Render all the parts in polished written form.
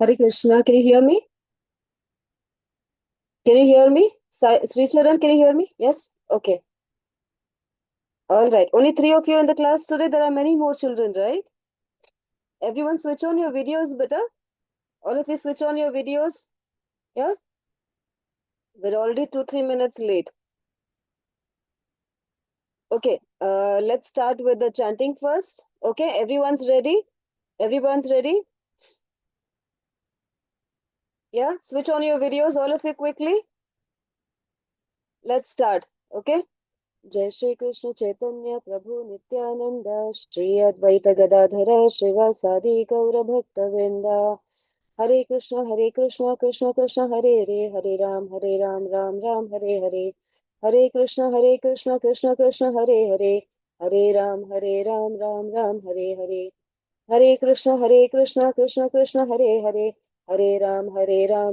Hare Krishna. Can you hear me? Can you hear me? Sri Charan, can you hear me? Yes? Okay. All right. Only three of you in the class today. There are many more children, right? Everyone switch on your videos, better. All of you switch on your videos. Yeah? We're already 2-3 minutes late. Okay. Let's start with the chanting first. Okay. Everyone's ready? Everyone's ready? Yeah? Switch on your videos, all of you quickly. Let's start. Okay? जय श्री कृष्ण चैतन्य प्रभु नित्यानंद श्री अद्वैत गदाधर श्रीवासादि गौर भक्त वृंदा हरे कृष्ण कृष्ण कृष्ण हरे राम राम हरे हरे हरे कृष्ण कृष्ण हरे राम हरे हरे कृष्ण हरे Ram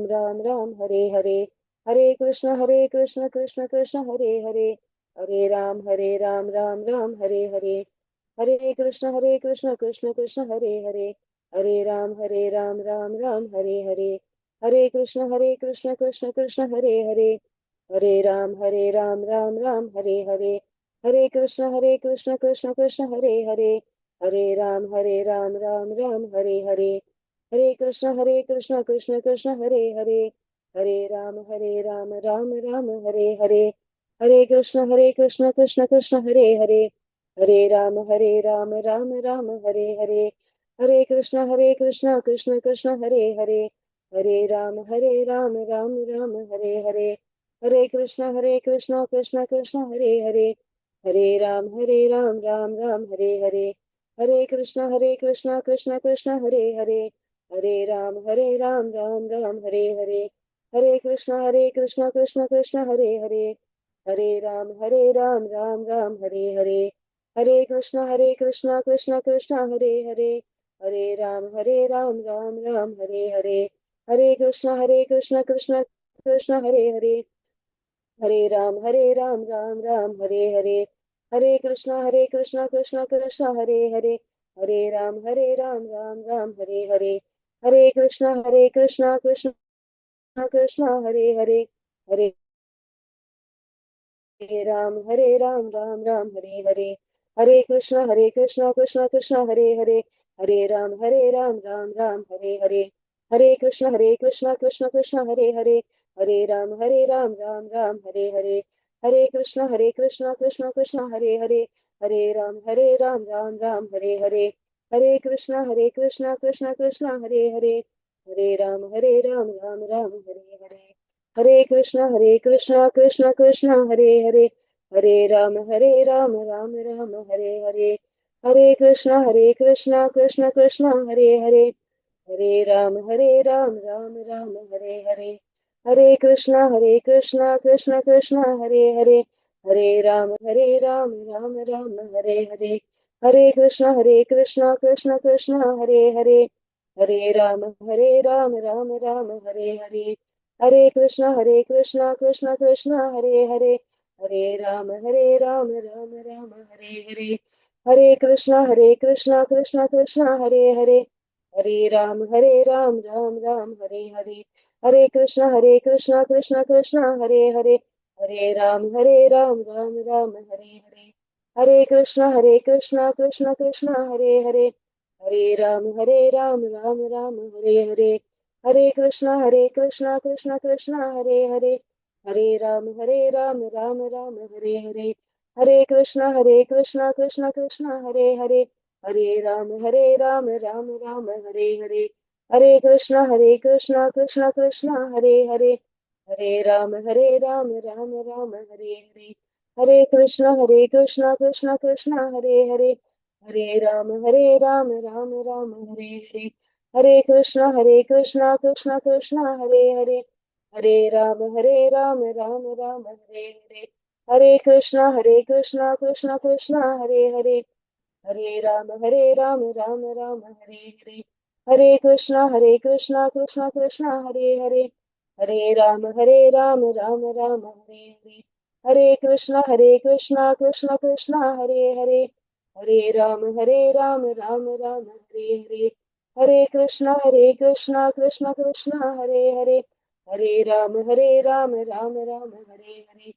Hare Krishna, Krishna Krishna, Hare, Hare Ram, Ram Ram, Hare Hare.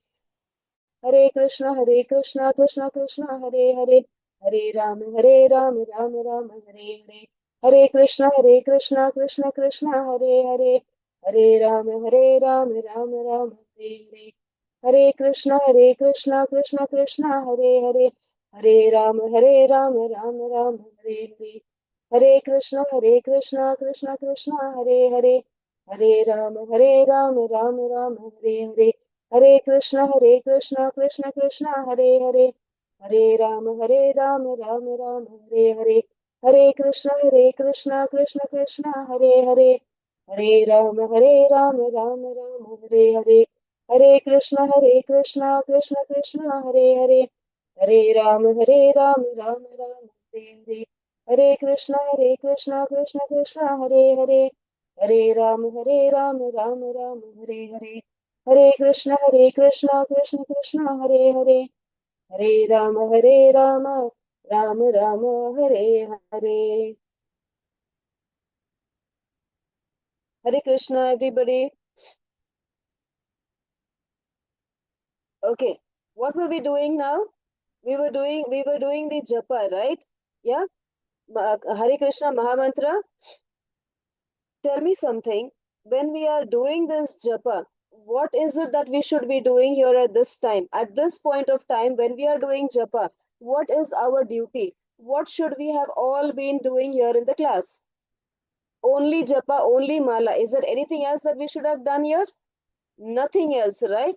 Hare Krishna, Krishna Krishna, Hare, Hare Ram, Ram Ram, Hare Hare. Hare Krishna, Krishna Krishna, Hare, Hare Ram, Ram Ram, Hare Hare. Hare Krishna, Krishna Krishna, Hare, Hare Ram, Ram Ram, Hare Hare. Hare Krishna, Krishna Krishna, Hare, Hare Ram, Ram Ram, Hare Hare. Hare Krishna, Krishna Krishna, Hare, Hare Ram, Ram Ram, Hare Hare. Hare Krishna, Krishna Krishna, Hare, Hare Ram, Ram Ram, Hare Hare. Hare Krishna, Krishna Krishna, Hare, Hare Ram, Ram Ram, Hare Hare. Hare Krishna, Krishna Krishna, Hare, Hare Ram, Ram Ram, Hare Hare. Hare Krishna, Krishna Krishna, Hare, Hare Ram, Ram Ram, Hare Hare. Hare Krishna, everybody. Okay, what were we doing now? We were doing the japa, right? Yeah. Hare Krishna Mahamantra. Tell me something. When we are doing this japa, what is it that we should be doing here at this time? At this point of time, when we are doing japa, what is our duty? What should we have all been doing here in the class? Only japa, only mala. Is there anything else that we should have done here? Nothing else, right?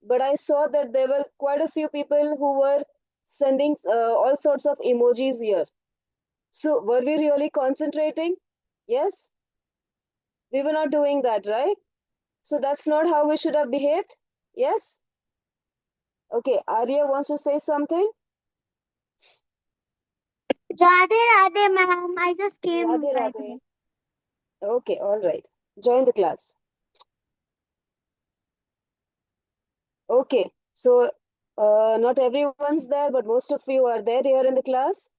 But I saw that there were quite a few people who were sending all sorts of emojis here. So, were we really concentrating? Yes, we were not doing that, right? So that's not how we should have behaved? Yes? Okay, Arya wants to say something? Radhe Radhe, ma'am. I just came Radhe right Radhe. away. Okay, all right. Join the class. Okay, so not everyone's there, but most of you are there here in the class.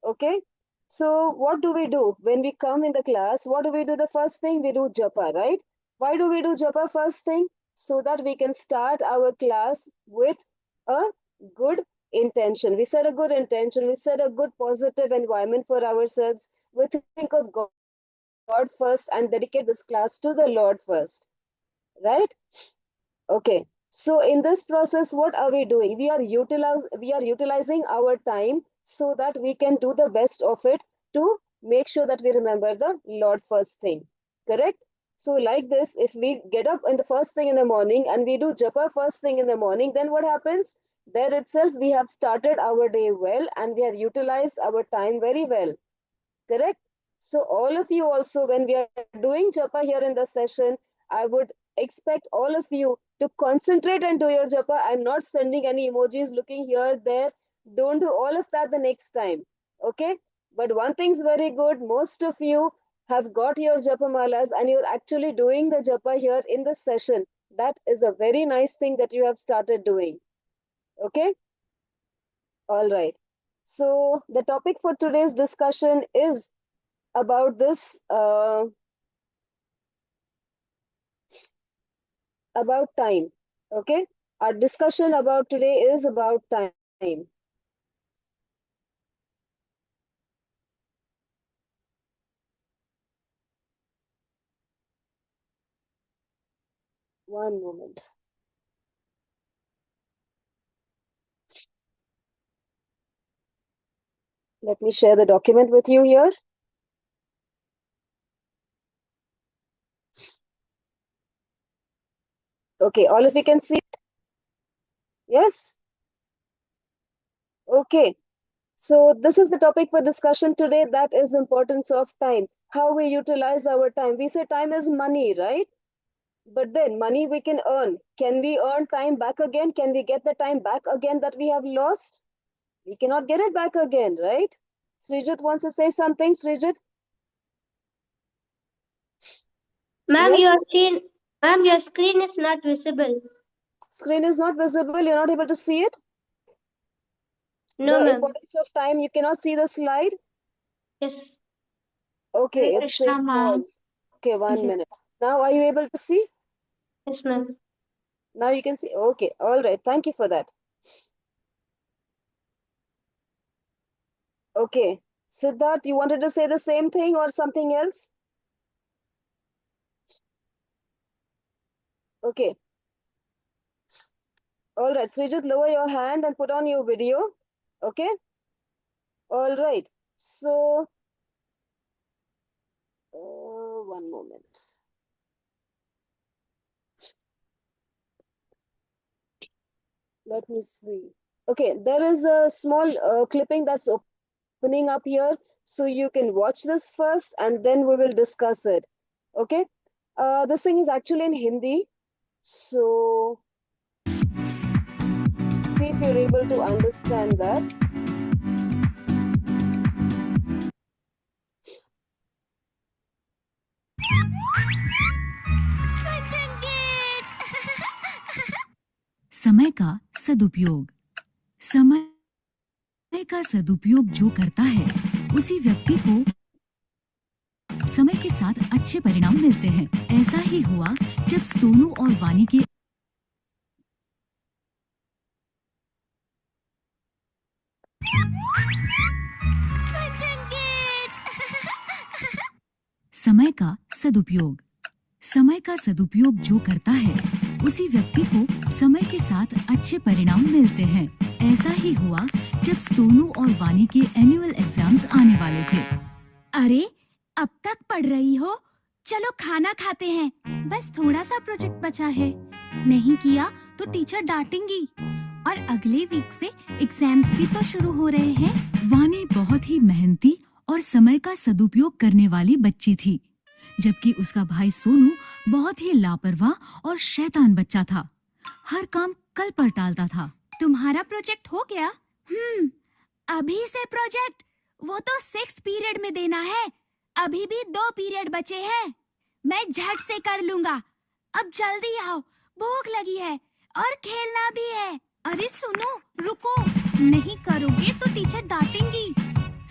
Okay, so what do we do when we come in the class? What do we do? The first thing we do japa, right? Why do we do japa first thing? So that we can start our class with a good intention. We set a good intention. We set a good positive environment for ourselves. We think of God first and dedicate this class to the Lord first, right? Okay. So in this process, what are we doing? We are utilizing our time so that we can do the best of it to make sure that we remember the Lord first thing. Correct? So like this, if we get up in the first thing in the morning and we do japa first thing in the morning, then what happens? There itself we have started our day well and we have utilized our time very well. Correct? So all of you also, when we are doing japa here in the session, I would expect all of you to concentrate and do your japa. I'm not sending any emojis looking here, there. Don't do all of that the next time. Okay? But one thing's very good. Most of you have got your japa malas and you're actually doing the japa here in the session. That is a very nice thing that you have started doing. Okay? All right. So the topic for today's discussion is about this about time. Okay, our discussion about today is about time. One moment. Let me share the document with you here. Okay, all of you can see it? Yes. Okay, so this is the topic for discussion today, that is importance of time, how we utilize our time. We say time is money, right? But then money we can earn. Can we earn time back again? Can we get the time back again that we have lost? We cannot get it back again, right? Srijit wants to say something. Srijit? Ma'am, Yes, your screen is not visible. screen is not visible. You're not able to see it. No, The ma'am. importance of time, you cannot see the slide. Yes. Okay, Hare it's saying Krishna, ma'am. pause. Okay, 1 minute. Yes, Now, are you able to see? ma'am. Now you can see. Okay, all right. Thank you for that. Okay, Siddharth, you wanted to say the same thing or something else? Okay, all right. Srijit, lower your hand and put on your video. Okay, all right. So, 1 moment. Let me see. Okay, there is a small clipping that's opening up here. So you can watch this first and then we will discuss it. Okay, this thing is actually in Hindi. So see if you're able to understand that. समय का सदुपयोग। समय का सदुपयोग जो करता है उसी व्यक्ति को समय के साथ अच्छे परिणाम मिलते हैं। ऐसा ही हुआ जब सोनू और वानी के समय का सदुपयोग। समय का सदुपयोग जो करता है उसी व्यक्ति को समय के साथ अच्छे परिणाम मिलते हैं। ऐसा ही हुआ जब सोनू और वानी के एनुअल एग्जाम्स आने वाले थे। अरे अब तक पढ़ रही हो, चलो खाना खाते हैं। बस थोड़ा सा प्रोजेक्ट बचा है, नहीं किया तो टीचर डांटेंगी। और अगले वीक से एग्जाम्स भी तो शुरू हो रहे हैं। वानी बहुत ही मेहनती और समय का सदुपयोग करने वाली बच्ची थी, जबकि उसका भाई सोनू बहुत ही लापरवाह और शैतान बच्चा था। हर काम कल पर टालता था। तुम्हारा प्रोजेक्ट हो गया? अभी से प्रोजेक्ट? वो तो 6th पीरियड में देना है। अभी भी 2 पीरियड बचे हैं। मैं झट से कर लूंगा। अब जल्दी आओ, भूख लगी है और खेलना भी है। अरे सुनो, रुको, नहीं करोगे तो टीचर डांटेंगी।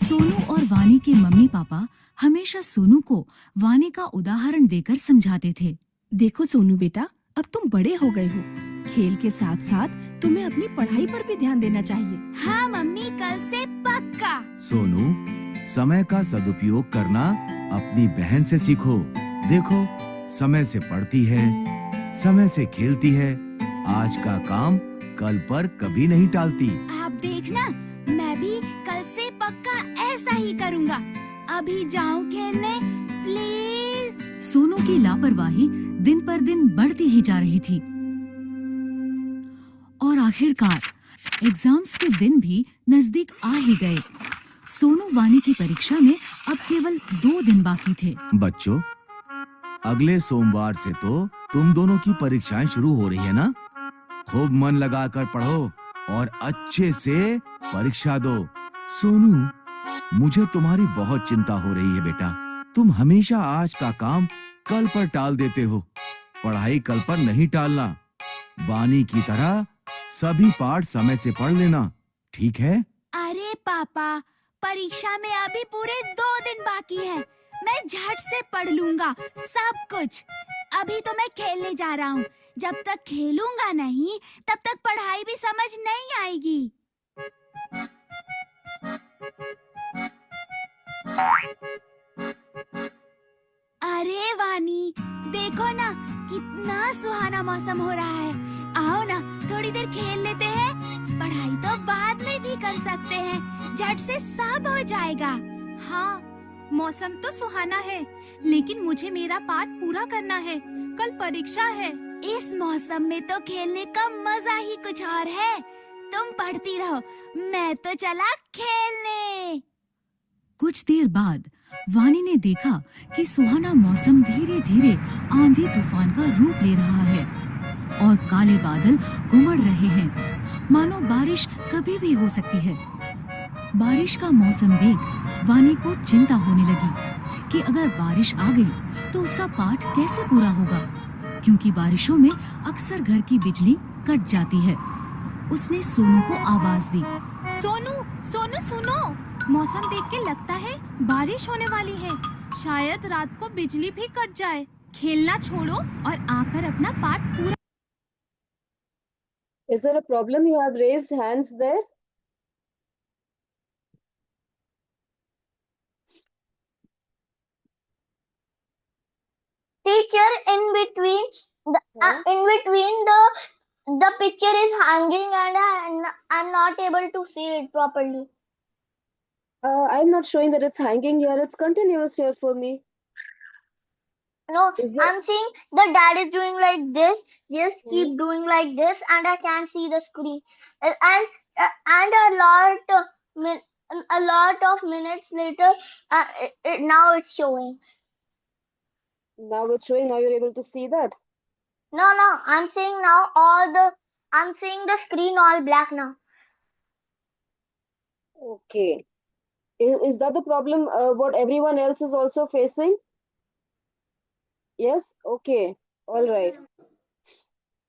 सोनू और वानी के मम्मी पापा हमेशा सोनू को वानी का उदाहरण देकर समझाते थे। देखो सोनू बेटा, अब तुम बड़े हो गए हो। खेल के साथ साथ तुम्हें अपनी पढ़ाई पर भी ध्यान देना चाहिए। हाँ मम्मी, कल से पक्का। सोनू, समय का सदुपयोग करना अपनी बहन से सीखो। देखो, समय से पढ़ती है, समय से खेलती है, आज का काम कल पर कभी नहीं टालती। आप देखना, मैं भी कल से पक्का ऐसा ही करूँगा। अभी जाऊँ खेलने, प्लीज। सोनू की लापरवाही दिन पर दिन बढ़ती ही जा रही थी और आखिरकार एग्जाम्स के दिन भी नजदीक आ ही गए। सोनू वानी की परीक्षा में अब केवल 2 दिन बाकी थे। बच्चों, अगले सोमवार से तो तुम दोनों की परीक्षाएं शुरू हो रही है ना? खूब मन लगाकर पढ़ो और अच्छे से परीक्षा दो। सोनू, मुझे तुम्हारी बहुत चिंता हो रही है बेटा। तुम हमेशा आज का काम कल पर टाल देते हो। पढ़ाई कल पर नहीं टालना। वानी की तरह सभी पाठ समय से पढ़ लेना, ठीक है? अरे पापा, परीक्षा में अभी पूरे 2 दिन बाकी है। मैं झट से पढ़ लूंगा सब कुछ। अभी तो मैं खेलने जा रहा हूँ। जब तक खेलूंगा नहीं, तब तक पढ़ाई भी समझ नहीं आएगी। अरे वानी, देखो ना, कितना सुहाना मौसम हो रहा है। आओ ना, थोड़ी देर खेल लेते हैं। पढ़ाई तो बाद में भी कर सकते हैं, झट से सब हो जाएगा। हाँ, मौसम तो सुहाना है, लेकिन मुझे मेरा पाठ पूरा करना है। कल परीक्षा है। इस मौसम में तो खेलने का मजा ही कुछ और है। तुम पढ़ती रहो, मैं तो चला खेलने। कुछ देर बाद वानी ने देखा कि सुहाना मौसम धीरे धीरे आंधी तूफान का रूप ले रहा है और काले बादल घुमड़ रहे हैं, मानो बारिश कभी भी हो सकती है। बारिश का मौसम देख वानी को चिंता होने लगी कि अगर बारिश आ गई तो उसका पाठ कैसे पूरा होगा, क्योंकि बारिशों में अक्सर घर की बिजली कट जाती है। उसने सोनू को आवाज दी। सोनू, सोनू सुनो, मौसम देख के लगता है बारिश होने वाली है। शायद रात को बिजली भी कट जाए। खेलना छोड़ो और आकर अपना पाठ पूरा। Is there a problem? You have raised hands there. Teacher, in between the picture is hanging and I'm not able to see it properly. I'm not showing that it's hanging here. It's continuous here for me. No, Is it? I'm seeing the dad is doing like this. Just Hmm. keep doing like this, and I can see the screen. And a lot of minutes later, now it's showing. Now it's showing. Now you're able to see that. No, I'm seeing now I'm seeing the screen all black now. Okay. Is that the problem? What everyone else is also facing? Yes. Okay. All right.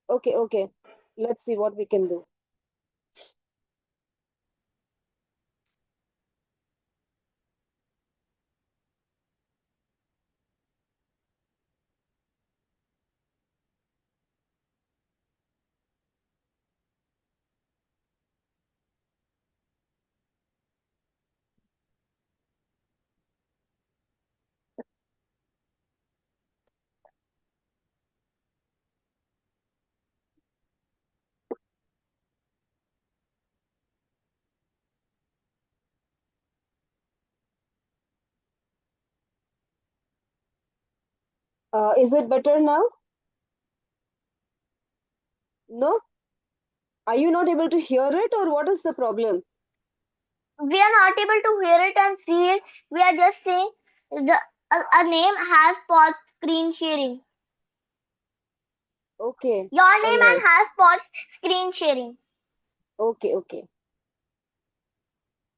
Okay. Okay. Let's see what we can do. Is it better now? No? Are you not able to hear it, or what is the problem? We are not able to hear it and see it. We are just saying a name has paused screen sharing. Okay. Your All name right. and has paused screen sharing. Okay. Okay.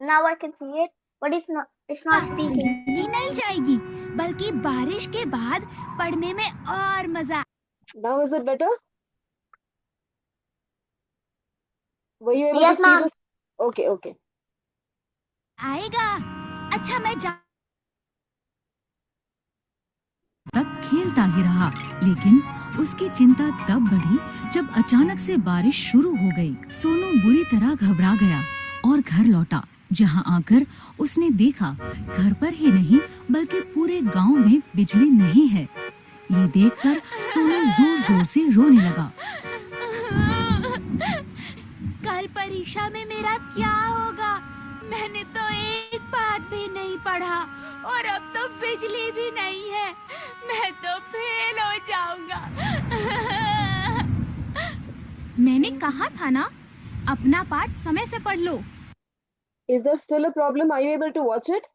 Now I can see it, but it's not speaking. बिजली नहीं जाएगी, बल्कि बारिश के बाद पढ़ने में और मजा। Now is it better? Were you able Yes, to see ma'am. this? Okay. Okay. आएगा। अच्छा मैं जा तक खेलता ही रहा, लेकिन उसकी चिंता तब बढ़ी जब अचानक से बारिश शुरू हो गई। सोनू बुरी तरह घबरा गया और घर लौटा, जहां आकर उसने देखा घर पर ही नहीं बल्कि पूरे गांव में बिजली नहीं है। ये देखकर सोनू जोर जोर से रोने लगा। कल परीक्षा में मेरा क्या होगा? मैंने तो एक पाठ भी नहीं पढ़ा और अब तो बिजली भी नहीं है। मैं तो फेल हो जाऊंगा। मैंने कहा था ना, अपना पाठ समय से पढ़ लो। Is there still a problem? Are you able to watch it?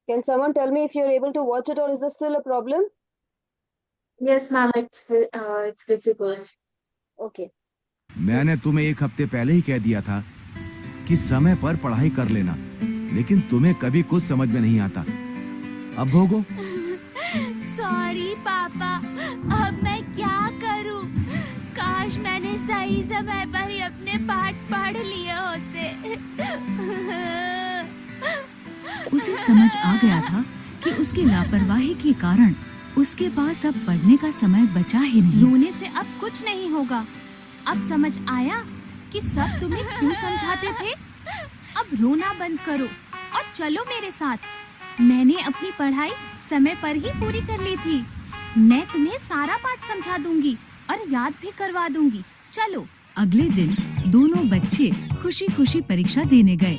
Can someone tell me if you're able to watch it, or is there still a problem? Yes, ma'am, it's visible. Okay. मैंने तुम्हें एक हफ्ते पहले ही कह दिया था कि समय पर पढ़ाई कर लेना, लेकिन तुम्हें कभी कुछ समझ में नहीं आता। अब भोगो। सॉरी पापा, अब मैं क्या करूं? काश मैंने सही समय पर ही अपने पाठ पढ़ लिए होते। उसे समझ आ गया था कि उसकी लापरवाही के कारण उसके पास अब पढ़ने का समय बचा ही नहीं। रोने से अब कुछ नहीं होगा। अब समझ आया कि सब तुम्हें क्यों समझाते थे। अब रोना बंद करो और चलो मेरे साथ। मैंने अपनी पढ़ाई समय पर ही पूरी कर ली थी। मैं तुम्हें सारा पाठ समझा दूंगी और याद भी करवा दूंगी। चलो। अगले दिन दोनों बच्चे खुशी खुशी परीक्षा देने गए।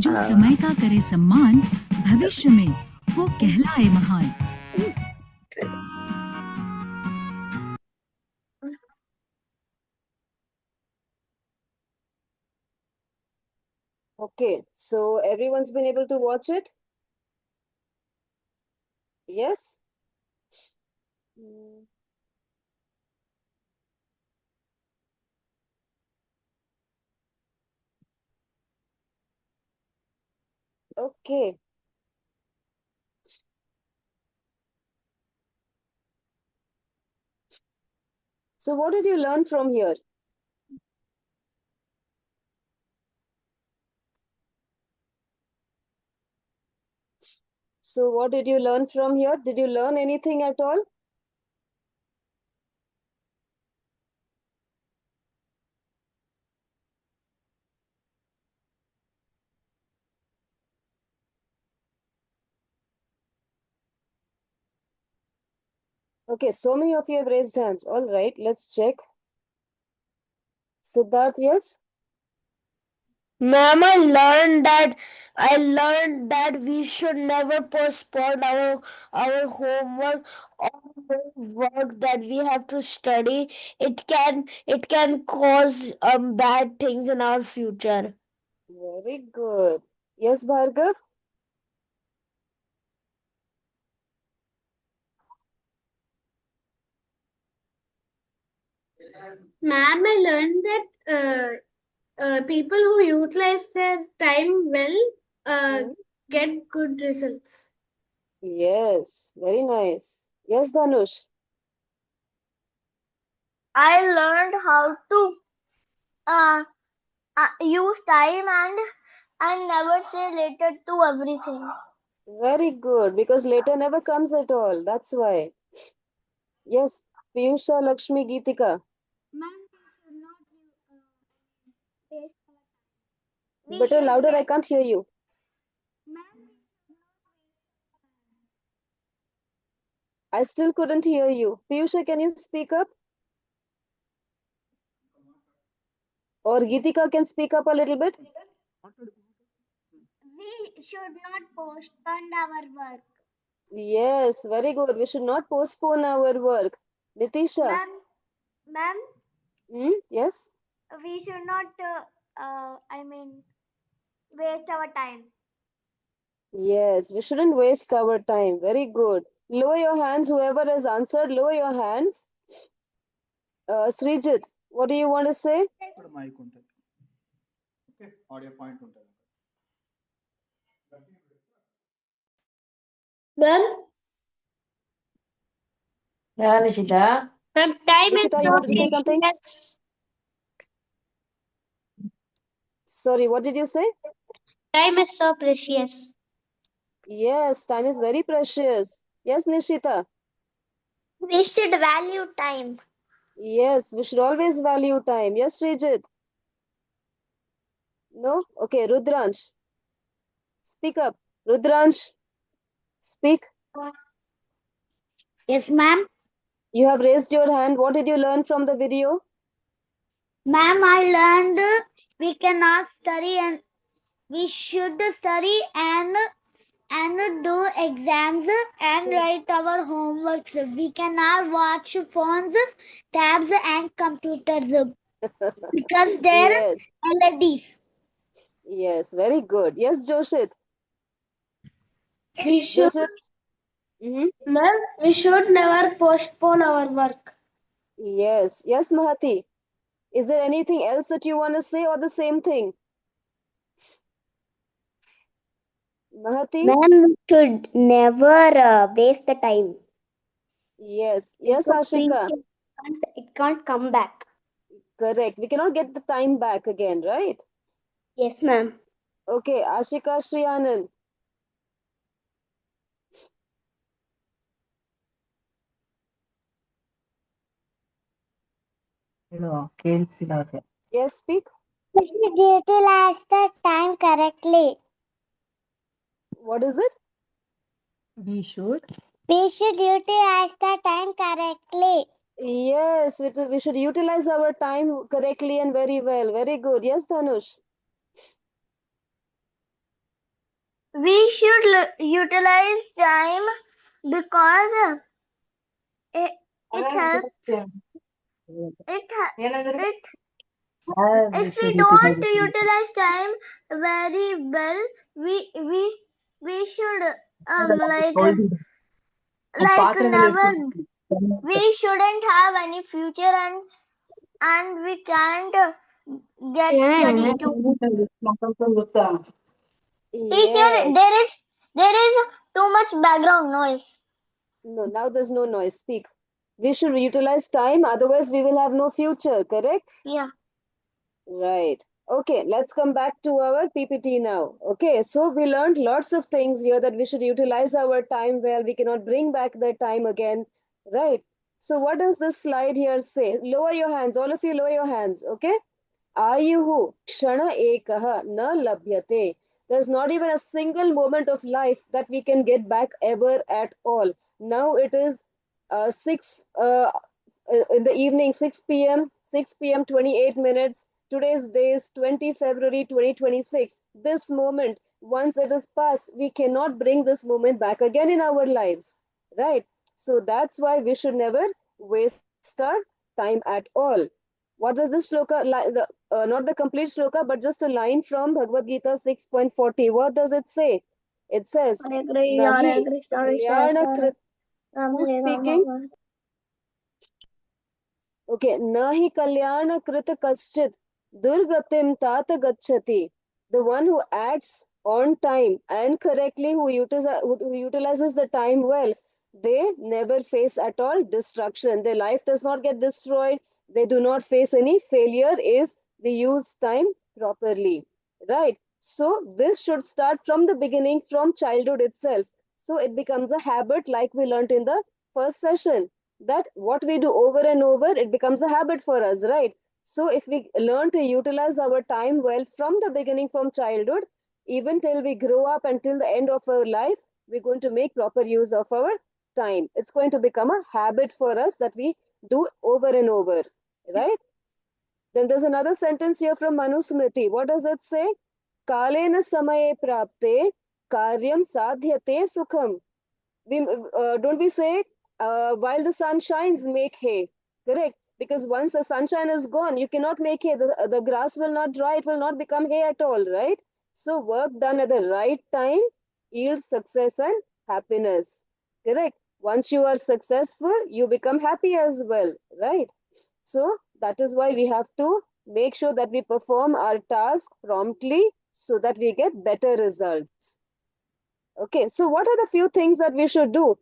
जो समय का करे सम्मान, भविष्य में वो कहलाए महान। Okay. So everyone's been able to watch it? Yes? Hmm. Okay. So what did you learn from here? So what did you learn from here? Did you learn anything at all? Okay, so many of you have raised hands. All right, let's check. Siddharth, yes? Ma'am, I learned that we should never postpone our homework or work that we have to study. It can cause bad things in our future. Very good. Yes, Bhargav? Ma'am, I learned that people who utilize their time well Hmm? get good results. Yes, very nice. Yes, Dhanush? I learned how to uh, use time and never say later to everything. Very good, because later never comes at all. That's why. Yes, Piyusha, Lakshmi, Geetika. Better louder, I can't hear you. I still couldn't hear you. Piyusha, can you speak up? Or Geetika can speak up a little bit? We should not postpone our work. Yes, very good. We should not postpone our work. Nitisha? Ma'am, Yes? we should not, waste our time. Yes, we shouldn't waste our time. Very good. Lower your hands, whoever has answered, lower your hands. Srijit, what do you want to say? ఇక్కడ mic ఉంటుంది okay audio point ఉంటుంది Ma'am? Yeah, Nishita. Ma'am, time is Nishita, you so wanted to say something? precious. Sorry, what did you say? Time is so precious. Yes, time is very precious. Yes, Nishita. We should value time. Yes, we should always value time. Yes, Srijit. No? Okay, Rudransh. Speak up. Rudransh, speak. Yes, ma'am. You have raised your hand. What did you learn from the video? Ma'am, I learned we cannot study and we should study and do exams and write our homeworks. We cannot watch phones, tabs, and computers because they're Yes, LEDs. yes, very good. Yes, Joshit. We should, Joshit. ma'am, we should never postpone our work. Yes, yes, Mahati. Is there anything else that you want to say or the same thing? Mahati? Ma'am, we should never waste the time. Yes, yes, Ashika. It can't come back. Correct. We cannot get the time back again, right? Yes, ma'am. Okay, Ashika Shri Anand. Yes, speak. We should utilize the time correctly. What is it? We should utilize the time correctly. Yes, we should utilize our time correctly and very well. Very good. Yes, Dhanush. We should utilize time because it helps. It if we don't utilize time very well, we should never. We shouldn't have any future and we can't get study too. Teacher, Yes. there is too much background noise. No, now there's no noise. Speak. We should utilize time, otherwise we will have no future, correct? Yeah. Right. Okay, let's come back to our PPT now. Okay, so we learned lots of things here that we should utilize our time well. We cannot bring back the time again, right? So what does this slide here say? Lower your hands, all of you lower your hands, okay? Ayuhu kshana ekaha na labhyate. There's not even a single moment of life that we can get back ever at all. Now it is 6 in the evening, 6 p.m., 6 p.m., 28 minutes. Today's day is 20 February 2026. This moment, once it is past, we cannot bring this moment back again in our lives, right? So that's why we should never waste our time at all. What does this shloka, not the complete shloka, but just a line from Bhagavad Gita 6.40? What does it say? It says, Hare Krishna, Hare Nahi Krishna, kalyana Krishna krit. Rama, Who's Hare speaking? Rama. Okay, nahi kalyana krita kaschit durgatim tata gachati. The one who acts on time and correctly, who utilizes the time well, they never face at all destruction. Their life does not get destroyed. They do not face any failure if they use time properly. Right? So this should start from the beginning, from childhood itself. So it becomes a habit, like we learnt in the first session, that what we do over and over, it becomes a habit for us, right? So if we learn to utilize our time well from the beginning, from childhood, even till we grow up until the end of our life, we're going to make proper use of our time. It's going to become a habit for us that we do over and over, right? Then there's another sentence here from Manusmriti. What does it say? Kalena samaye prapte karyam sadhyate sukham. Don't we say, while the sun shines, make hay? Correct? Because once the sunshine is gone, you cannot make hay. The grass will not dry, it will not become hay at all, right? So work done at the right time yields success and happiness. Correct? Once you are successful, you become happy as well, right? So that is why we have to make sure that we perform our task promptly so that we get better results. Okay, so what are the few things that we should do?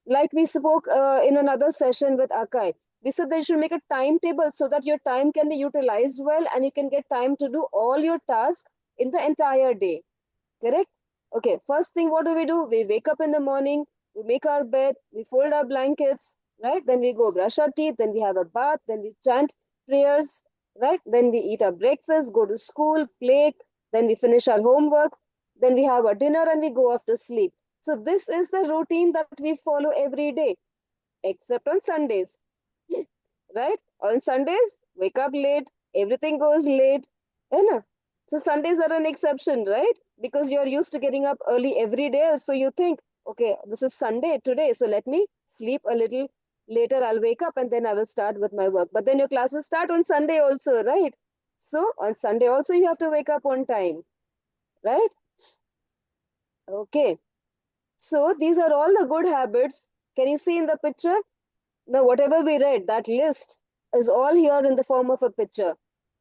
Like we spoke in another session with Akai, we said that you should make a timetable so that your time can be utilized well and you can get time to do all your tasks in the entire day. Correct? Okay, first thing, what do? We wake up in the morning, we make our bed, we fold our blankets, right? Then we go brush our teeth, then we have a bath, then we chant prayers, right? Then we eat our breakfast, go to school, play, then we finish our homework, then we have our dinner and we go off to sleep. So this is the routine that we follow every day, except on Sundays, right? On Sundays, wake up late, everything goes late, you know. So Sundays are an exception, right? Because you're used to getting up early every day. So you think, okay, this is Sunday today, so let me sleep a little later. I'll wake up and then I will start with my work. But then your classes start on Sunday also, right? So on Sunday also you have to wake up on time, right? Okay. So these are all the good habits. Can you see in the picture? Now, whatever we read, that list is all here in the form of a picture,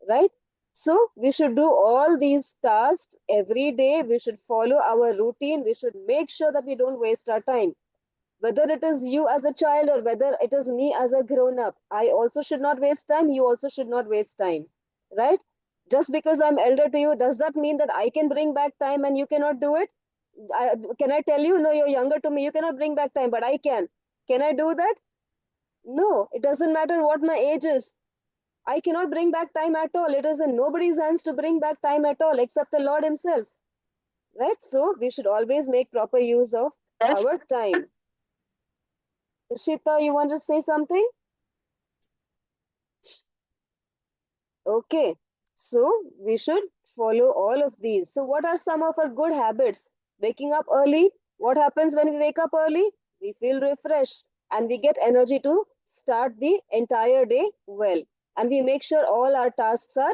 right? So we should do all these tasks every day. We should follow our routine. We should make sure that we don't waste our time. Whether it is you as a child or whether it is me as a grown up, I also should not waste time. You also should not waste time, right? Just because I'm elder to you, does that mean that I can bring back time and you cannot do it? Can I tell you, no, you're younger to me, you cannot bring back time, but I can. Can I do that? No, it doesn't matter what my age is. I cannot bring back time at all. It is in nobody's hands to bring back time at all except the Lord Himself. Right? So we should always make proper use of our time. Ishita, you want to say something? Okay. So we should follow all of these. So what are some of our good habits? Waking up early. What happens when we wake up early? We feel refreshed and we get energy to start the entire day well. And we make sure all our tasks are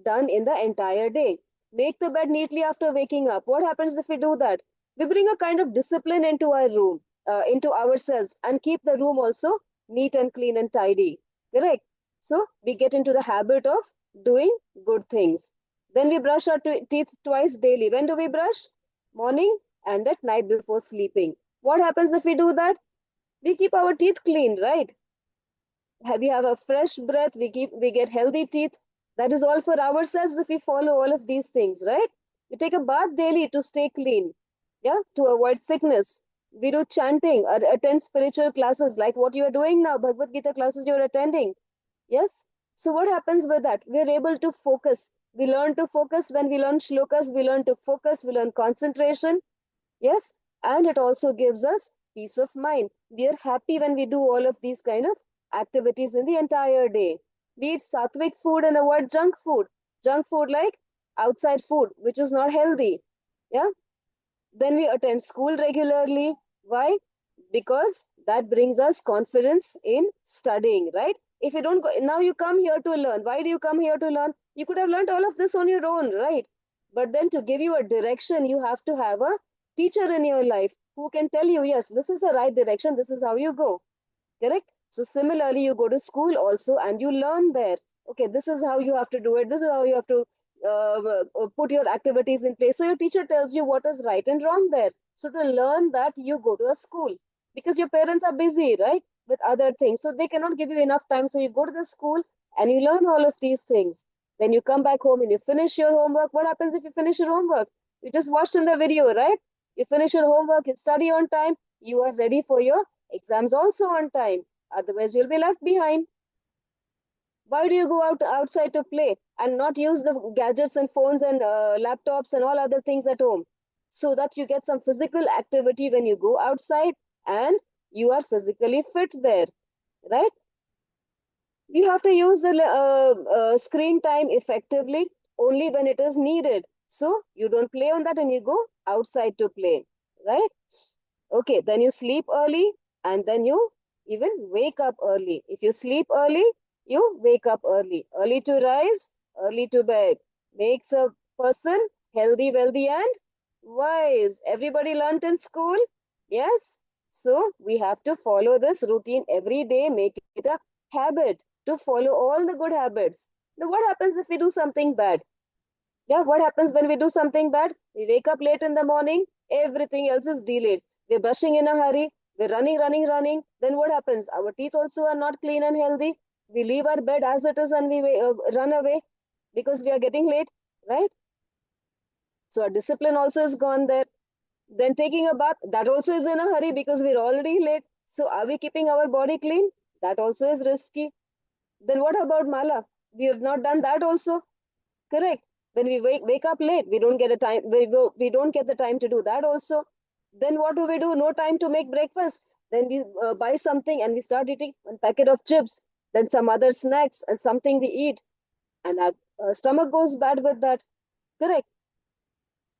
done in the entire day. Make the bed neatly after waking up. What happens if we do that? We bring a kind of discipline into our room, into ourselves, and keep the room also neat and clean and tidy. Correct? So we get into the habit of doing good things. Then we brush our teeth twice daily. When do we brush? Morning and at night before sleeping. What happens if we do that? We keep our teeth clean, right? We have a fresh breath. We get healthy teeth, That is all for ourselves if we follow all of these things, right? We take a bath daily to stay clean, yeah, to avoid sickness. We do chanting or attend spiritual classes like what you are doing now, Bhagavad Gita classes you're attending. Yes. So what happens with that? We're able to focus. We learn to focus when we learn shlokas, we learn to focus, we learn concentration. Yes. And it also gives us peace of mind. We are happy when we do all of these kind of activities in the entire day. We eat sattvic food and avoid junk food. Junk food like outside food, which is not healthy. Yeah. Then we attend school regularly. Why? Because that brings us confidence in studying, right? If you don't go, now you come here to learn. Why do you come here to learn? You could have learned all of this on your own, right? But then to give you a direction, you have to have a teacher in your life who can tell you, yes, this is the right direction, this is how you go. Correct? So similarly, you go to school also and you learn there. Okay, this is how you have to do it. This is how you have to put your activities in place. So your teacher tells you what is right and wrong there. So to learn that, you go to a school because your parents are busy, right, with other things. So they cannot give you enough time. So you go to the school and you learn all of these things. Then you come back home and you finish your homework. What happens if you finish your homework? You just watched in the video, right? You finish your homework, you study on time, you are ready for your exams also on time. Otherwise, you'll be left behind. Why do you go outside to play and not use the gadgets and phones and laptops and all other things at home? So that you get some physical activity when you go outside and you are physically fit there, right? You have to use the screen time effectively only when it is needed. So you don't play on that and you go outside to play, right? Okay, then you sleep early and then you even wake up early. If you sleep early, you wake up early. Early to rise, early to bed. Makes a person healthy, wealthy, and wise. Everybody learnt in school? Yes. So we have to follow this routine every day, make it a habit to follow all the good habits. Now, what happens if we do something bad? Yeah, what happens when we do something bad? We wake up late in the morning, everything else is delayed. We're brushing in a hurry, we're running. Then what happens? Our teeth also are not clean and healthy. We leave our bed as it is and we run away because we are getting late, right? So our discipline also is gone there. Then taking a bath, that also is in a hurry because we're already late. So are we keeping our body clean? That also is risky. Then what about mala? We have not done that also. Correct. When we wake up late, we don't get a time. We don't get the time to do that also. Then what do? No time to make breakfast. Then we buy something and we start eating one packet of chips. Then some other snacks and something we eat, and our stomach goes bad with that. Correct.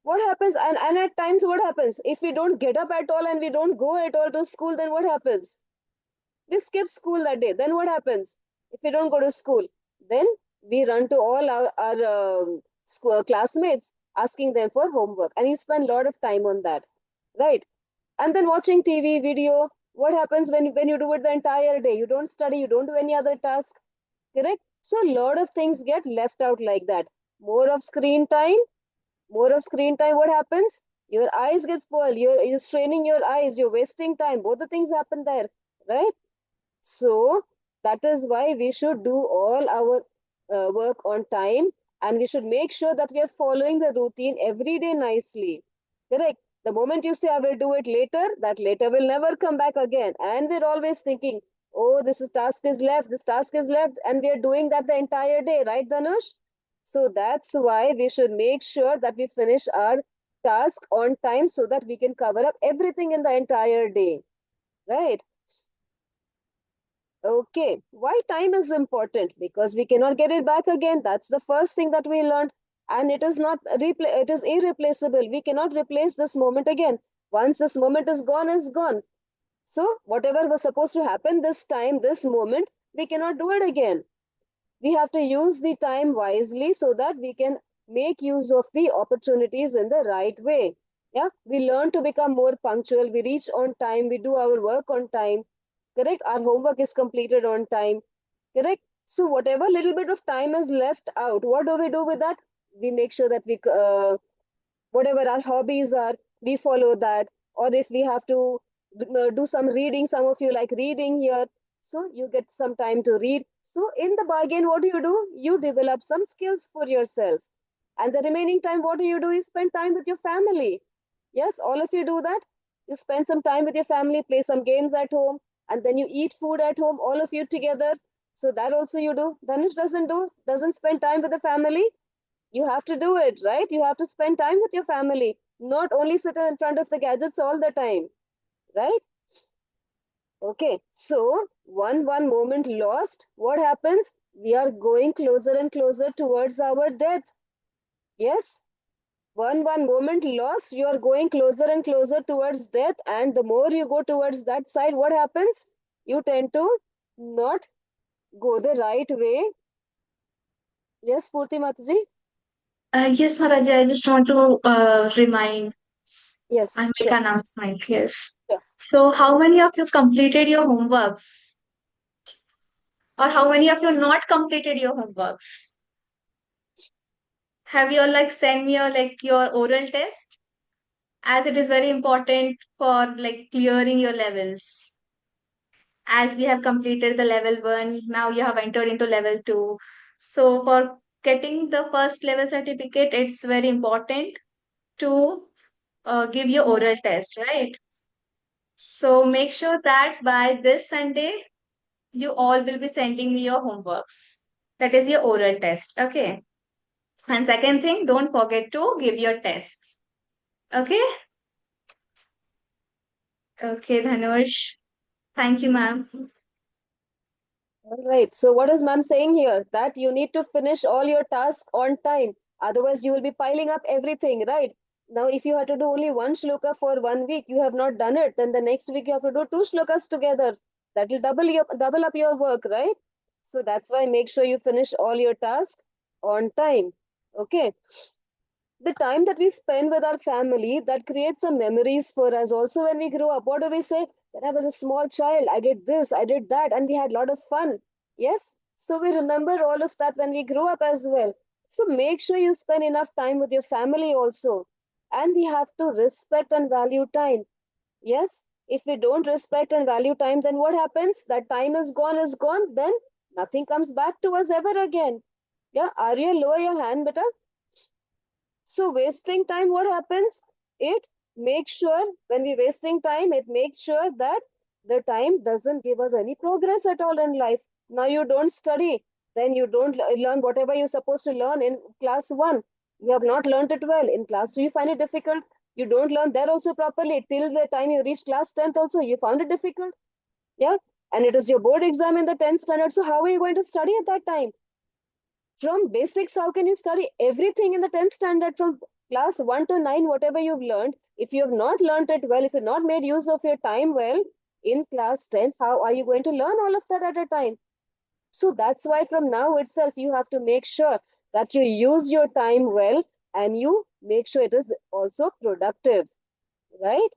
What happens? And at times, what happens if we don't get up at all and we don't go at all to school? Then what happens? We skip school that day. Then what happens if we don't go to school? Then we run to all our school, classmates asking them for homework, and you spend a lot of time on that, right? And then watching TV, video. What happens when you do it the entire day? You don't study, you don't do any other task, correct? So a lot of things get left out like that. More of screen time, more of screen time. What happens? Your eyes get spoiled. You're straining your eyes. You're wasting time. Both the things happen there, right? So that is why we should do all our work on time, and we should make sure that we are following the routine every day nicely. Correct? The moment you say, I will do it later, that later will never come back again. And we're always thinking, oh, task is left, this task is left, and we are doing that the entire day, right, Dhanush? So that's why we should make sure that we finish our task on time so that we can cover up everything in the entire day, right? Okay, why time is important? Because we cannot get it back again. That's the first thing that we learned. And it is not it is irreplaceable. We cannot replace this moment again. Once this moment is gone, is gone. So whatever was supposed to happen this time, this moment, we cannot do it again. We have to use the time wisely so that we can make use of the opportunities in the right way. Yeah, we learn to become more punctual. We reach on time. We do our work on time. Correct? Our homework is completed on time. Correct? So whatever little bit of time is left out, what do we do with that? We make sure that we whatever our hobbies are, we follow that. Or if we have to do some reading, some of you like reading here, So you get some time to read. So in the bargain, what do? You develop some skills for yourself. And the remaining time, what do? You spend time with your family. Yes, all of you do that. You spend some time with your family, play some games at home, and then you eat food at home, all of you together. So that also you do. Dhanush doesn't spend time with the family. You have to do it, right? You have to spend time with your family, not only sit in front of the gadgets all the time, right? Okay, so one moment lost, what happens? We are going closer and closer towards our death. Yes, one moment lost, you are going closer and closer towards death, and the more you go towards that side, what happens? You tend to not go the right way. Yes, Purti Mataji? Yes, Mataji, I just want to remind Yes, and make sure, an announcement. Yes. sure. So, how many of you completed your homeworks? Or how many of you not completed your homeworks? Have you all like sent me your oral test? As it is very important for like clearing your levels. As we have completed the level 1, now you have entered into level 2. So, for getting the first level certificate, it's very important to give your oral test, right? So make sure that by this Sunday, you all will be sending me your homeworks. That is your oral test. Okay. And second thing, don't forget to give your tests. Okay. Okay, Dhanush. Thank you, ma'am. All right. So what is ma'am saying here? That you need to finish all your tasks on time. Otherwise, you will be piling up everything, right? Now, if you have to do only one shloka for 1 week, you have not done it. Then the next week you have to do two shlokas together. That will double up your work, right? So that's why make sure you finish all your tasks on time. Okay. The time that we spend with our family, that creates some memories for us also when we grow up. What do we say? When I was a small child, I did this, I did that, and we had a lot of fun. Yes, so we remember all of that when we grow up as well. So make sure you spend enough time with your family also. And we have to respect and value time. Yes, if we don't respect and value time, then what happens? That time is gone, then nothing comes back to us ever again. Yeah, Arya, lower your hand, beta. So wasting time, what happens? It makes sure when we wasting time, it makes sure that the time doesn't give us any progress at all in life. Now you don't study, then you don't learn whatever you're supposed to learn in class 1. You have not learned it well. In class 2, you find it difficult. You don't learn that also properly. Till the time you reach class 10th also, you found it difficult. Yeah. And it is your board exam in the 10th standard. So how are you going to study at that time? From basics, how can you study everything in the 10th standard from class 1 to 9, whatever you've learned? If you have not learned it well, if you've not made use of your time well in class 10, how are you going to learn all of that at a time? So that's why from now itself, you have to make sure that you use your time well and you make sure it is also productive, right?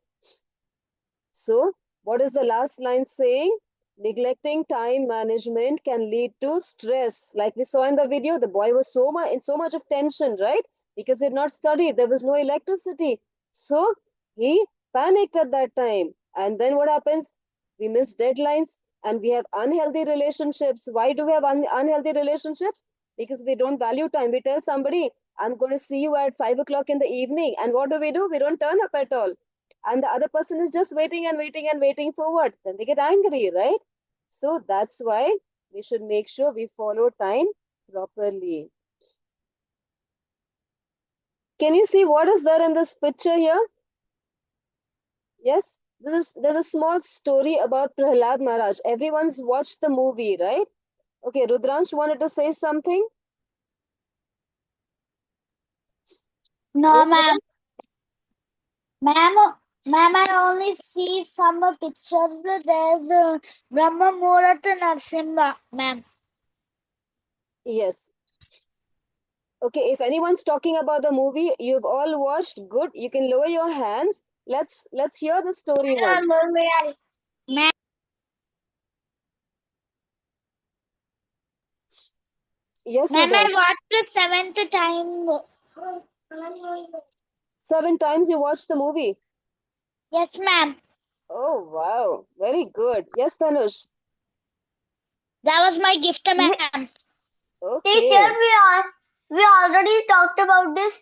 So, what is the last line saying? Neglecting time management can lead to stress. Like we saw in the video, the boy was in so much of tension, right? Because he had not studied, there was no electricity. So he panicked at that time. And then what happens? We miss deadlines and we have unhealthy relationships. Why do we have unhealthy relationships? Because we don't value time. We tell somebody, I'm going to see you at 5 o'clock in the evening. And what do? We don't turn up at all, and the other person is just waiting and waiting and waiting for what? Then they get angry, right? So that's why we should make sure we follow time properly. Can you see what is there in this picture here? Yes, there's a small story about Prahlad Maharaj. Everyone's watched the movie, right? Okay, Rudransh wanted to say something. No, Yes, ma'am. Beta? Ma'am, I only see some pictures. There's Brahma Muhurat Narsimha, ma'am. Yes. Okay, if anyone's talking about the movie you've all watched, good. You can lower your hands. Let's hear the story once. Ma'am, Yes, ma'am, I Rudransh. watched it 7th time. 7 times you watched the movie. Yes, ma'am. Oh, wow. Very good. Yes, Tanush. That was my gift, ma'am. Okay. Teacher, we already talked about this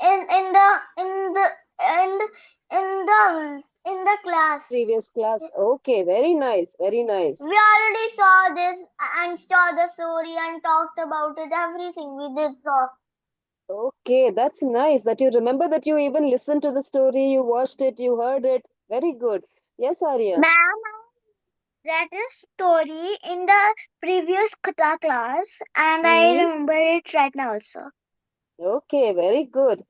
in the class. Previous class. Okay, very nice, very nice. We already saw this and saw the story and talked about it. Everything we did saw. Okay, that's nice that you remember that you even listened to the story, you watched it, you heard it. Very good. Yes, Arya. Ma'am, I read a story in the previous Katha class and I remember it right now also. Okay, very good.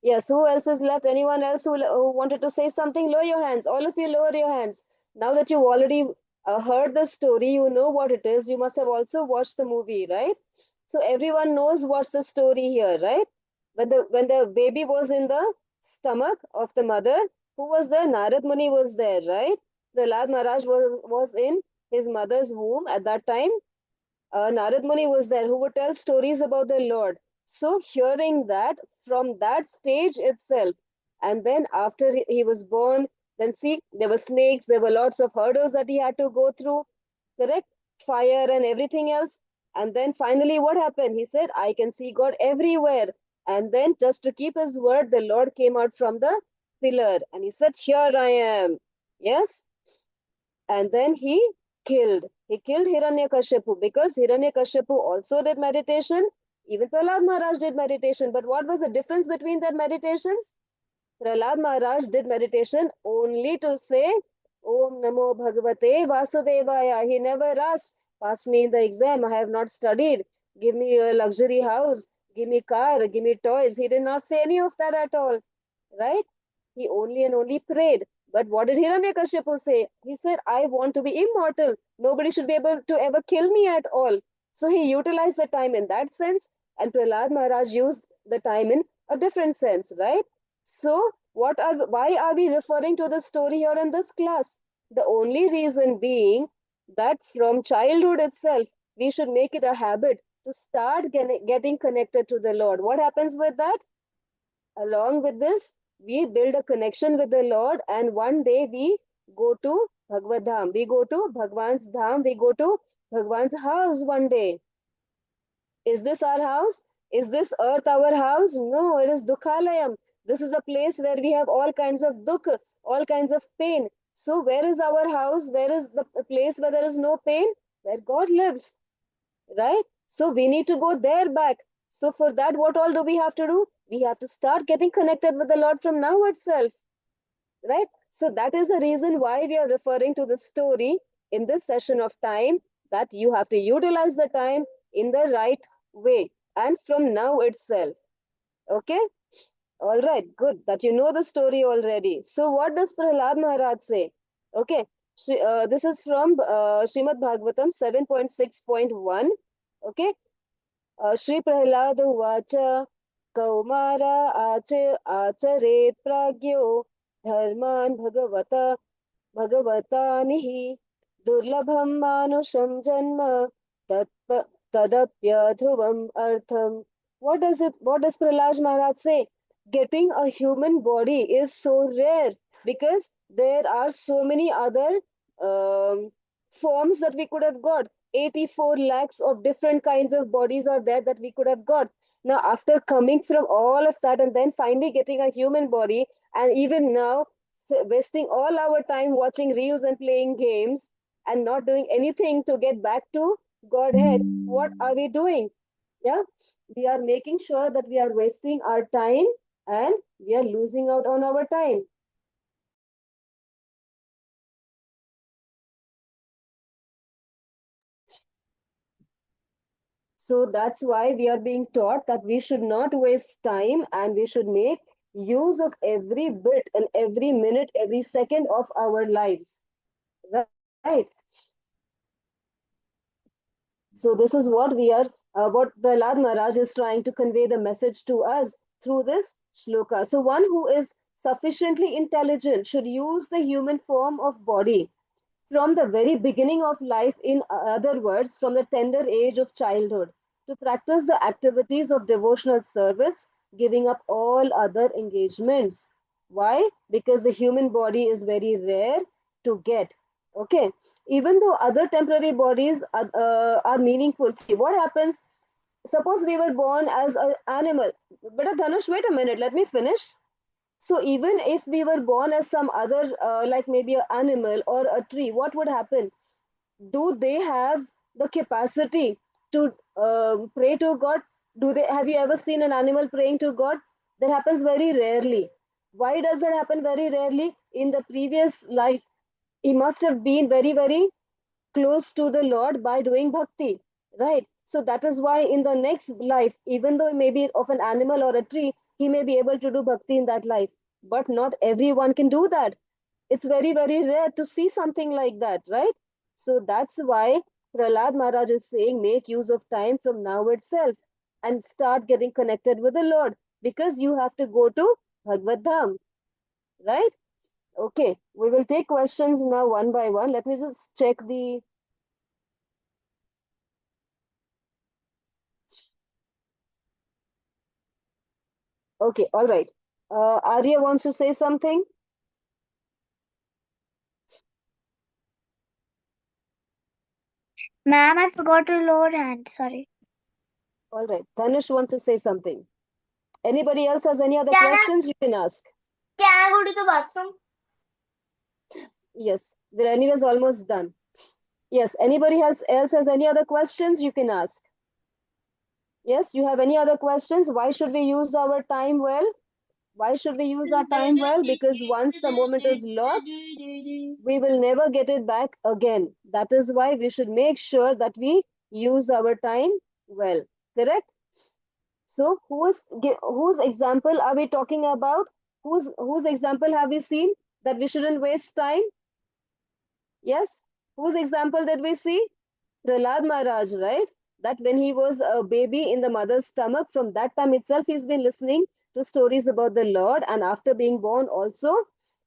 Yes, who else is left? Anyone else who wanted to say something? Lower your hands. All of you lower your hands. Now that you've already heard the story, you know what it is. You must have also watched the movie, right? So everyone knows what's the story here, right? When the baby was in the stomach of the mother, who was there? Narad Muni was there, right? Prahlad Maharaj was in his mother's womb at that time. Narad Muni was there who would tell stories about the Lord. So, hearing that from that stage itself, and then after he was born, then see, there were snakes, there were lots of hurdles that he had to go through, correct? Fire and everything else. And then finally, what happened? He said, I can see God everywhere. And then, just to keep his word, the Lord came out from the pillar and he said, here I am. Yes? And then he killed Hiranyakashipu because Hiranyakashipu also did meditation. Even Prahlad Maharaj did meditation. But what was the difference between their meditations? Prahlad Maharaj did meditation only to say, Om Namo Bhagavate Vasudevaya. He never asked, pass me in the exam, I have not studied. Give me a luxury house, give me car, give me toys. He did not say any of that at all, right? He only and only prayed. But what did Hiranyakashipu say? He said, I want to be immortal. Nobody should be able to ever kill me at all. So he utilized the time in that sense, and Prahlad Maharaj used the time in a different sense, right? So, why are we referring to the story here in this class? The only reason being that from childhood itself, we should make it a habit to start getting connected to the Lord. What happens with that? Along with this, we build a connection with the Lord, and one day we go to Bhagavad Dham. We go to Bhagwan's Dham. We go to Bhagwan's house one day. Is this our house? Is this earth our house? No, it is Dukhalayam. This is a place where we have all kinds of dukh, all kinds of pain. So, where is our house? Where is the place where there is no pain? Where God lives, right? So, we need to go there back. So, for that, what all do we have to do? We have to start getting connected with the Lord from now itself, right? So, that is the reason why we are referring to the story in this session of time, that you have to utilize the time in the right way and from now itself. Okay? All right, good that you know the story already. So, what does Prahlad Maharaj say? Okay, this is from Srimad Bhagavatam 7.6.1. Okay, Shri Prahlad Uvacha Kaumara Acharet Pragyo Dharman Bhagavatanihi Durlabham Manusham Janma Tadapyadhuvam Artham. What does Prahlad Maharaj say? Getting a human body is so rare because there are so many other forms that we could have got. 84 lakhs of different kinds of bodies are there that we could have got. Now, after coming from all of that and then finally getting a human body, and even now wasting all our time watching reels and playing games and not doing anything to get back to Godhead, what are we doing? Yeah, we are making sure that we are wasting our time and we are losing out on our time. So that's why we are being taught that we should not waste time and we should make use of every bit and every minute, every second of our lives. Right? So this is what what Prahlad Maharaj is trying to convey the message to us through this shloka. So one who is sufficiently intelligent should use the human form of body from the very beginning of life, in other words, from the tender age of childhood, to practice the activities of devotional service, giving up all other engagements. Why? Because the human body is very rare to get. Okay, even though other temporary bodies are meaningful. See what happens. Suppose we were born as an animal. But Dhanush, wait a minute, let me finish. So even if we were born as some other, like maybe an animal or a tree, what would happen? Do they have the capacity to pray to God? Do they? Have you ever seen an animal praying to God? That happens very rarely. Why does that happen very rarely? In the previous life, he must have been very, very close to the Lord by doing bhakti, right? So that is why in the next life, even though he may be of an animal or a tree, he may be able to do bhakti in that life. But not everyone can do that. It's very, very rare to see something like that, right? So that's why Prahlad Maharaj is saying, make use of time from now itself and start getting connected with the Lord because you have to go to Bhagavad Dham, right? Okay, we will take questions now one by one. Let me just check the. Okay, all right. Arya wants to say something. Ma'am, I forgot to lower hand. Sorry. All right. Dhanush wants to say something. Anybody else has any other Can I questions? You can ask. go to the bathroom? Yes, the running is almost done. Yes, anybody else has any other questions? You can ask. Yes, you have any other questions? Why should we use our time well? Why should we use our time well? Because once the moment is lost, we will never get it back again. That is why we should make sure that we use our time well. Correct? So whose example are we talking about? Whose example have we seen that we shouldn't waste time? Yes? Whose example did we see? Prahlad Maharaj, right? That when he was a baby in the mother's stomach, from that time itself, he's been listening to stories about the Lord, and after being born, also,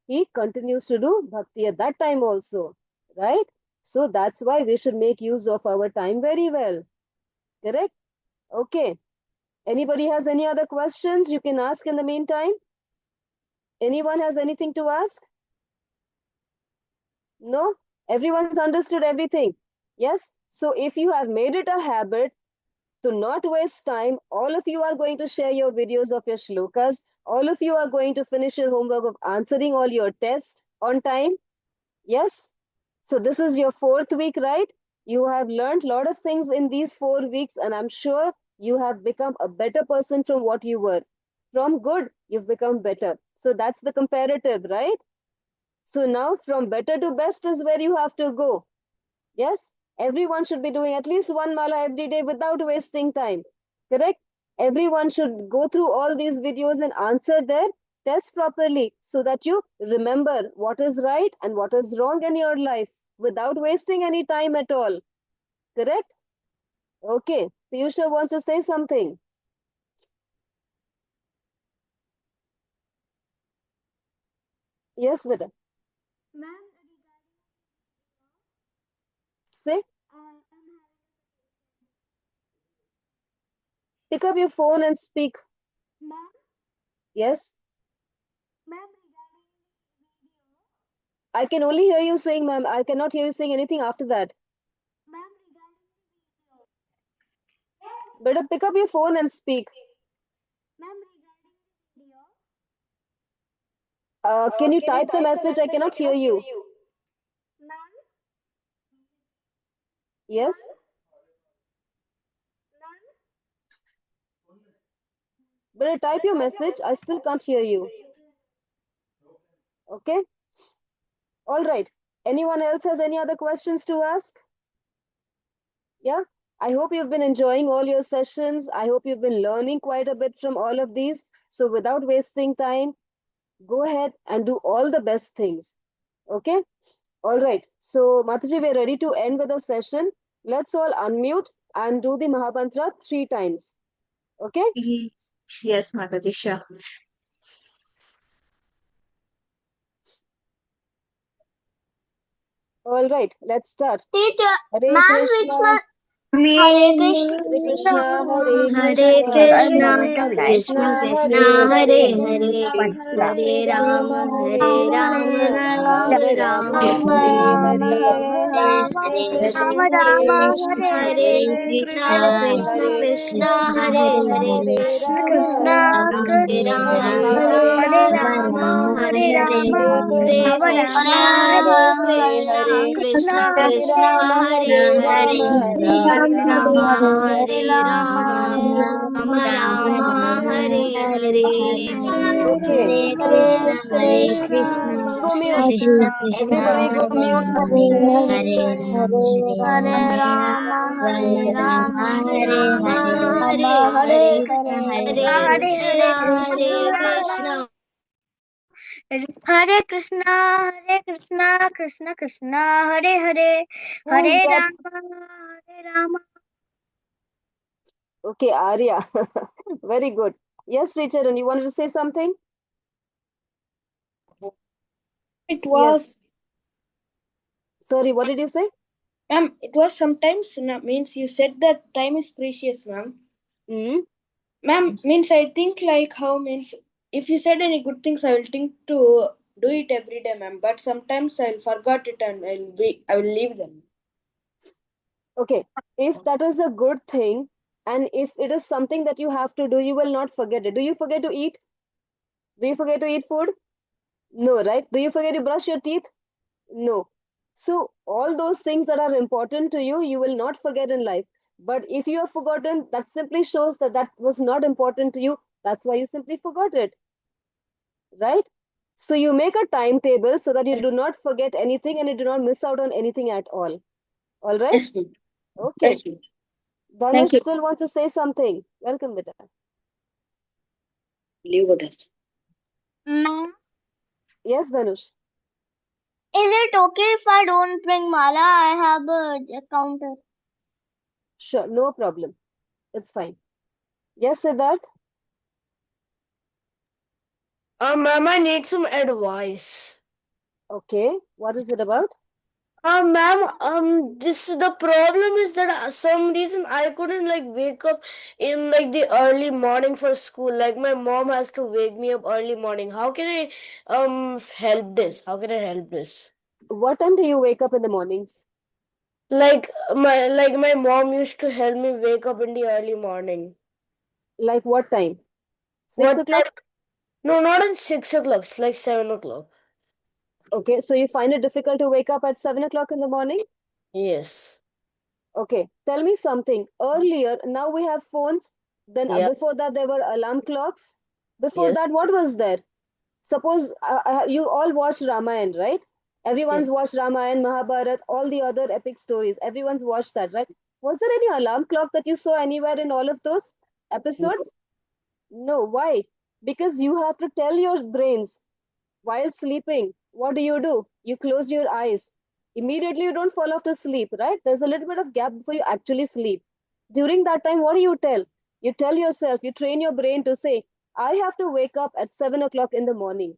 he continues to do bhakti at that time also, right? So that's why we should make use of our time very well. Correct? Okay. Anybody has any other questions? You can ask in the meantime. Anyone has anything to ask? No? Everyone's understood everything. Yes? So if you have made it a habit to not waste time, all of you are going to share your videos of your shlokas. All of you are going to finish your homework of answering all your tests on time. Yes? So this is your 4th week, right? You have learned a lot of things in these 4 weeks, and I'm sure you have become a better person from what you were. From good, you've become better. So that's the comparative, right? So now from better to best is where you have to go. Yes, everyone should be doing at least one mala every day without wasting time. Correct? Everyone should go through all these videos and answer their tests properly so that you remember what is right and what is wrong in your life without wasting any time at all. Correct? Okay. Piyusha wants to say something. Yes, Vita. Ma'am, Say, I'm pick up your phone and speak. ma'am, Yes. ma'am, I can only hear you saying, ma'am. I cannot hear you saying anything after that. ma'am, Better pick up your phone and speak. ma'am, regarding the video. Can you type the message? I cannot hear you. Ma'am, Yes? Better type your message. I still can't hear you. Okay? All right. Anyone else has any other questions to ask? Yeah? I hope you've been enjoying all your sessions. I hope you've been learning quite a bit from all of these. So without wasting time, go ahead and do all the best things. Okay? All right. So Mataji, we're ready to end with the session. Let's all unmute and do the Mahamantra 3 times. Okay? Yes, Mataji, sure. All right. Let's start. Teacher, Hare ma'am, which Krishna. month? Hare Krishna, Hare Krishna, Hare Hare Krishna, Krishna, Krishna Krishna Krishna, Hare Hare Hare, Hare, Hare Rama Hare Rama, Rama Rama Rama Hare Rama, Hare, Hare Hare Rama, Krishna, Rama Hare Rama, Krishna, Hare Krishna Krishna, Krishna, Krishna Hare Krishna, Rama, Hare Rama Hare, Hare Krishna Rama, Krishna, Hare Rama, Hare Rama, Hare Rama Krishna, Rama, Hare Hare Hare, Krishna, Hare Rama, Hare Rama, Rama Rama, Hare Rama, Hare Okay. Hare Krishna, Go mute. Krishna Everybody go mute. Hare Rama, Hare Rama, Rama Hare Hare, Hare Krishna, Hare Krishna, Hare Krishna, Krishna Krishna, Hare Hare, Who is Hare that? Rama, Hare Rama. Okay, Arya. Very good. Yes, Richard, and you wanted to say something? It Yes. was, Sorry, what did you say? ma'am, it was sometimes, means you said that time is precious, ma'am. Hmm? Ma'am, means I think like how means if you said any good things, I will think to do it every day, ma'am. But sometimes I'll forget it and I will leave them. Okay. If that is a good thing, and if it is something that you have to do, you will not forget it. Do you forget to eat? Do you forget to eat food? No, right? Do you forget to brush your teeth? No. So all those things that are important to you, you will not forget in life. But if you have forgotten, that simply shows that that was not important to you. That's why you simply forgot it, right? So you make a timetable so that you do not forget anything and you do not miss out on anything at all. All right? Yes, ma'am. Okay. Yes, ma'am. Dhanush Thank you. still wants to say something. Welcome, Beta. Leave with us. Ma'am, Yes, Dhanush. is it okay if I don't bring mala? I have a counter. Sure, no problem. It's fine. Yes, Siddharth. Ma'am, I need some advice. Okay. What is it about? Ma'am, this the problem is that some reason I couldn't like wake up in like the early morning for school. Like my mom has to wake me up early morning. How can I help this? How can I help this? What time do you wake up in the morning? Like my mom used to help me wake up in the early morning. Like what time? 6 What o'clock? No, not at 6 o'clock. It's like 7 o'clock. Okay, so you find it difficult to wake up at 7 o'clock in the morning? Yes. Okay, tell me something. Earlier, now we have phones. Then Yeah. before that, there were alarm clocks. Before Yes. that, what was there? Suppose you all watched Ramayana, right? Yes. Everyone's watched Ramayana, Mahabharat, all the other epic stories. Everyone's watched that, right? Was there any alarm clock that you saw anywhere in all of those episodes? No. Why? Because you have to tell your brains while sleeping, what do? You close your eyes. Immediately, you don't fall off to sleep, right? There's a little bit of gap before you actually sleep. During that time, what do you tell? You tell yourself, you train your brain to say, I have to wake up at 7 o'clock in the morning.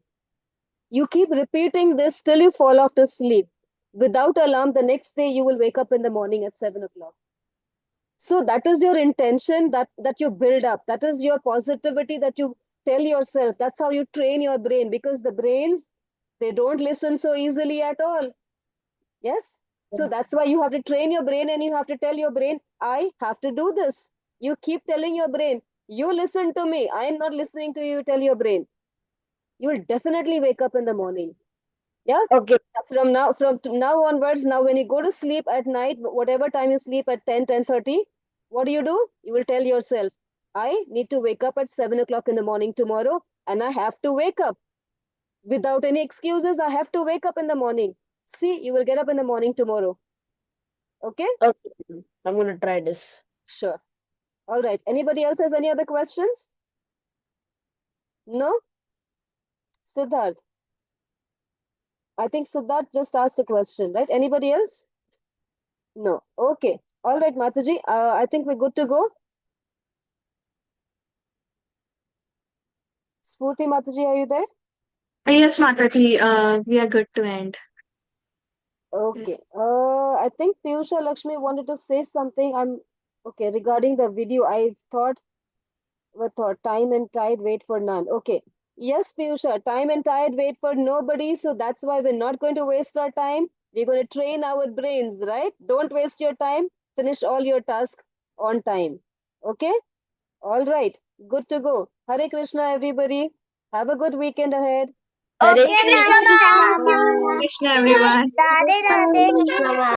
You keep repeating this till you fall off to sleep. Without alarm, the next day you will wake up in the morning at 7 o'clock. So that is your intention that you build up. That is your positivity that you tell yourself. That's how you train your brain, because the brains, they don't listen so easily at all. Yes. So that's why you have to train your brain and you have to tell your brain, I have to do this. You keep telling your brain, you listen to me. I am not listening to you. Tell your brain. You will definitely wake up in the morning. Yeah. Okay. From now onwards, now when you go to sleep at night, whatever time you sleep at 10:30, what do? You will tell yourself, I need to wake up at 7 o'clock in the morning tomorrow, and I have to wake up. Without any excuses, I have to wake up in the morning. See, you will get up in the morning tomorrow. Okay? Okay. I'm gonna try this. Sure. All right. Anybody else has any other questions? No? Siddharth. I think Siddharth just asked a question, right? Anybody else? No. Okay. All right, Mataji. I think we're good to go. Spurti Mataji, are you there? Yes, Mataji, we are good to end. Okay. Yes. I think Piyusha Lakshmi wanted to say something. Okay regarding the video. I thought time and tide wait for none. Okay. Yes, Piyusha, time and tide wait for nobody. So that's why we're not going to waste our time. We're going to train our brains, right? Don't waste your time. Finish all your tasks on time. Okay? All right. Good to go. Hare Krishna, everybody. Have a good weekend ahead. Hare Okay, Krishna. ma'am. Thank you. Krishna, everyone. Radhe Radhe.